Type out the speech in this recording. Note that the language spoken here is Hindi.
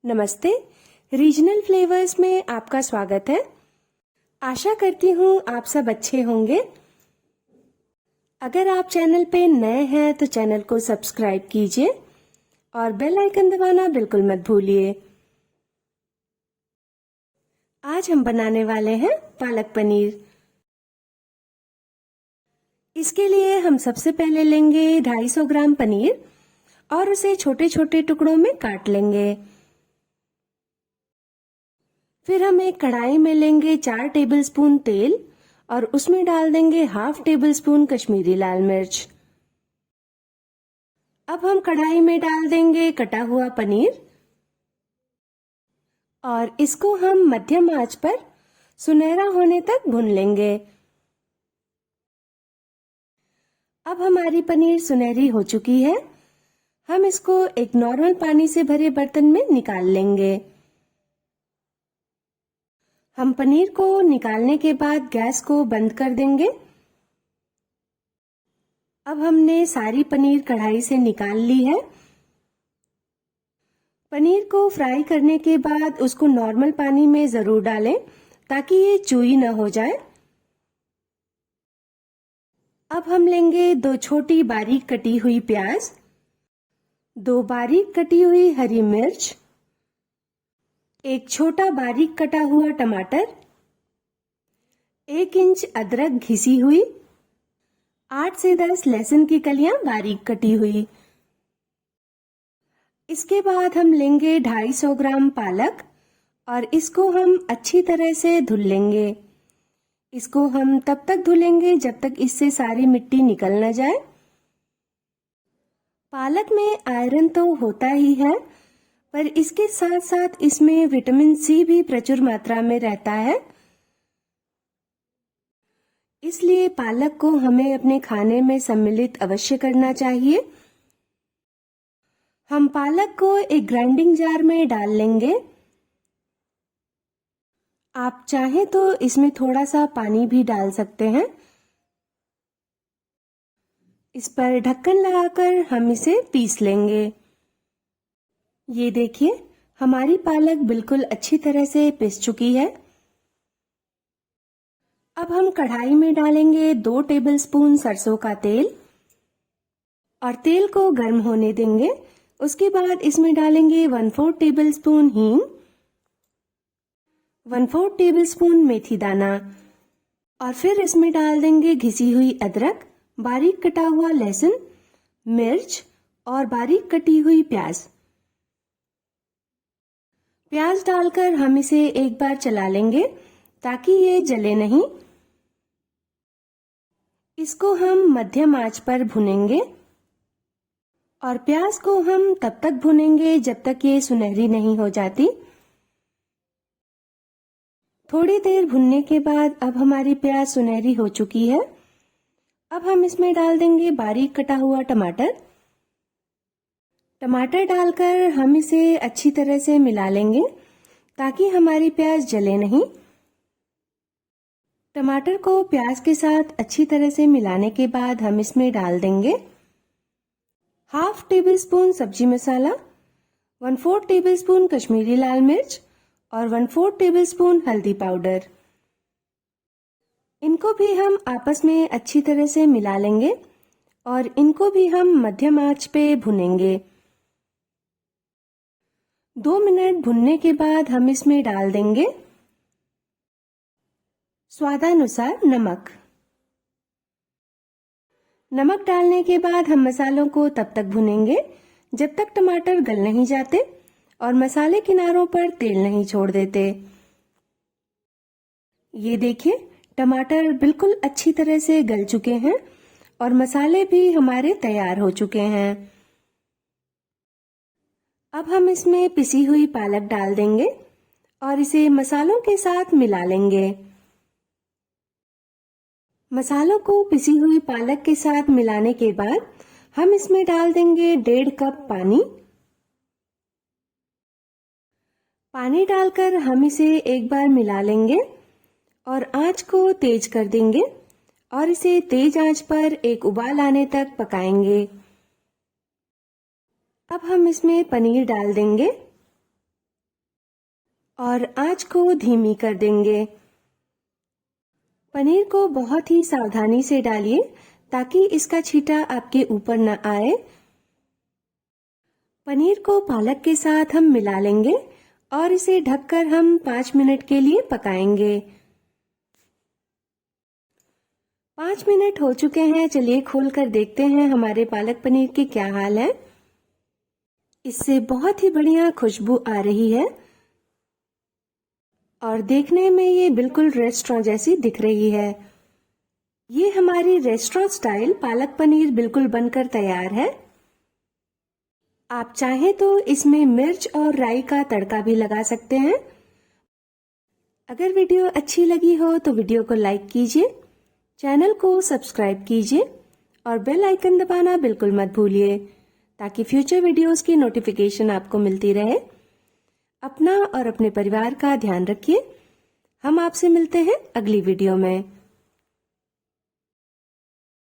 नमस्ते। रीजनल फ्लेवर्स में आपका स्वागत है। आशा करती हूँ आप सब अच्छे होंगे। अगर आप चैनल पे नए हैं तो चैनल को सब्सक्राइब कीजिए और बेल आइकन दबाना बिल्कुल मत भूलिए। आज हम बनाने वाले हैं पालक पनीर। इसके लिए हम सबसे पहले लेंगे 250 ग्राम पनीर और उसे छोटे छोटे टुकड़ों में काट लेंगे। फिर हम एक कढ़ाई में लेंगे 4 टेबलस्पून तेल और उसमें डाल देंगे हाफ टेबल स्पून कश्मीरी लाल मिर्च। अब हम कढ़ाई में डाल देंगे कटा हुआ पनीर और इसको हम मध्यम आंच पर सुनहरा होने तक भून लेंगे। अब हमारी पनीर सुनहरी हो चुकी है। हम इसको एक नॉर्मल पानी से भरे बर्तन में निकाल लेंगे। हम पनीर को निकालने के बाद गैस को बंद कर देंगे। अब हमने सारी पनीर कढ़ाई से निकाल ली है। पनीर को फ्राई करने के बाद उसको नॉर्मल पानी में जरूर डालें ताकि ये चूई न हो जाए। अब हम लेंगे 2 छोटी बारीक कटी हुई प्याज, 2 बारीक कटी हुई हरी मिर्च, एक छोटा बारीक कटा हुआ टमाटर, 1 इंच अदरक घिसी हुई, 8 से 10 लहसुन की कलियां बारीक कटी हुई। इसके बाद हम लेंगे 250 ग्राम पालक और इसको हम अच्छी तरह से धुल लेंगे। इसको हम तब तक धुलेंगे जब तक इससे सारी मिट्टी निकल न जाए। पालक में आयरन तो होता ही है, पर इसके साथ साथ इसमें विटामिन सी भी प्रचुर मात्रा में रहता है। इसलिए पालक को हमें अपने खाने में सम्मिलित अवश्य करना चाहिए। हम पालक को एक ग्राइंडिंग जार में डाल लेंगे। आप चाहें तो इसमें थोड़ा सा पानी भी डाल सकते हैं। इस पर ढक्कन लगाकर हम इसे पीस लेंगे। ये देखिए, हमारी पालक बिल्कुल अच्छी तरह से पिस चुकी है। अब हम कढ़ाई में डालेंगे 2 टेबलस्पून सरसों का तेल और तेल को गर्म होने देंगे। उसके बाद इसमें डालेंगे 1/4 टेबलस्पून हींग, 1/4 टेबलस्पून मेथी दाना और फिर इसमें डाल देंगे घिसी हुई अदरक, बारीक कटा हुआ लहसुन, मिर्च और बारीक कटी हुई प्याज। प्याज डालकर हम इसे एक बार चला लेंगे ताकि ये जले नहीं। इसको हम मध्यम आंच पर भुनेंगे और प्याज को हम तब तक भुनेंगे जब तक ये सुनहरी नहीं हो जाती। थोड़ी देर भुनने के बाद अब हमारी प्याज सुनहरी हो चुकी है। अब हम इसमें डाल देंगे बारीक कटा हुआ टमाटर। टमाटर डालकर हम इसे अच्छी तरह से मिला लेंगे ताकि हमारी प्याज जले नहीं। टमाटर को प्याज के साथ अच्छी तरह से मिलाने के बाद हम इसमें डाल देंगे हाफ टेबल स्पून सब्जी मसाला, 1/4 टेबलस्पून कश्मीरी लाल मिर्च और 1/4 टेबलस्पून हल्दी पाउडर। इनको भी हम आपस में अच्छी तरह से मिला लेंगे और इनको भी हम मध्यम आंच पे भुनेंगे। 2 मिनट भुनने के बाद हम इसमें डाल देंगे स्वादानुसार नमक। नमक डालने के बाद हम मसालों को तब तक भुनेंगे जब तक टमाटर गल नहीं जाते और मसाले किनारों पर तेल नहीं छोड़ देते। ये देखिए, टमाटर बिल्कुल अच्छी तरह से गल चुके हैं और मसाले भी हमारे तैयार हो चुके हैं। अब हम इसमें पिसी हुई पालक डाल देंगे और इसे मसालों के साथ मिला लेंगे। मसालों को पिसी हुई पालक के साथ मिलाने के बाद हम इसमें डाल देंगे 1.5 कप पानी। पानी डालकर हम इसे एक बार मिला लेंगे और आंच को तेज कर देंगे और इसे तेज आंच पर एक उबाल आने तक पकाएंगे। अब हम इसमें पनीर डाल देंगे और आंच को धीमी कर देंगे। पनीर को बहुत ही सावधानी से डालिए ताकि इसका छींटा आपके ऊपर न आए। पनीर को पालक के साथ हम मिला लेंगे और इसे ढककर हम 5 मिनट के लिए पकाएंगे। 5 मिनट हो चुके हैं, चलिए खोलकर देखते हैं हमारे पालक पनीर की क्या हाल है। इससे बहुत ही बढ़िया खुशबू आ रही है और देखने में ये बिल्कुल रेस्टोरेंट जैसी दिख रही है। ये हमारी रेस्टोरेंट स्टाइल पालक पनीर बिल्कुल बनकर तैयार है। आप चाहें तो इसमें मिर्च और राई का तड़का भी लगा सकते हैं। अगर वीडियो अच्छी लगी हो तो वीडियो को लाइक कीजिए, चैनल को सब्सक्राइब कीजिए और बेल आइकन दबाना बिल्कुल मत भूलिए ताकि फ्यूचर वीडियोस की नोटिफिकेशन आपको मिलती रहे। अपना और अपने परिवार का ध्यान रखिए। हम आपसे मिलते हैं अगली वीडियो में।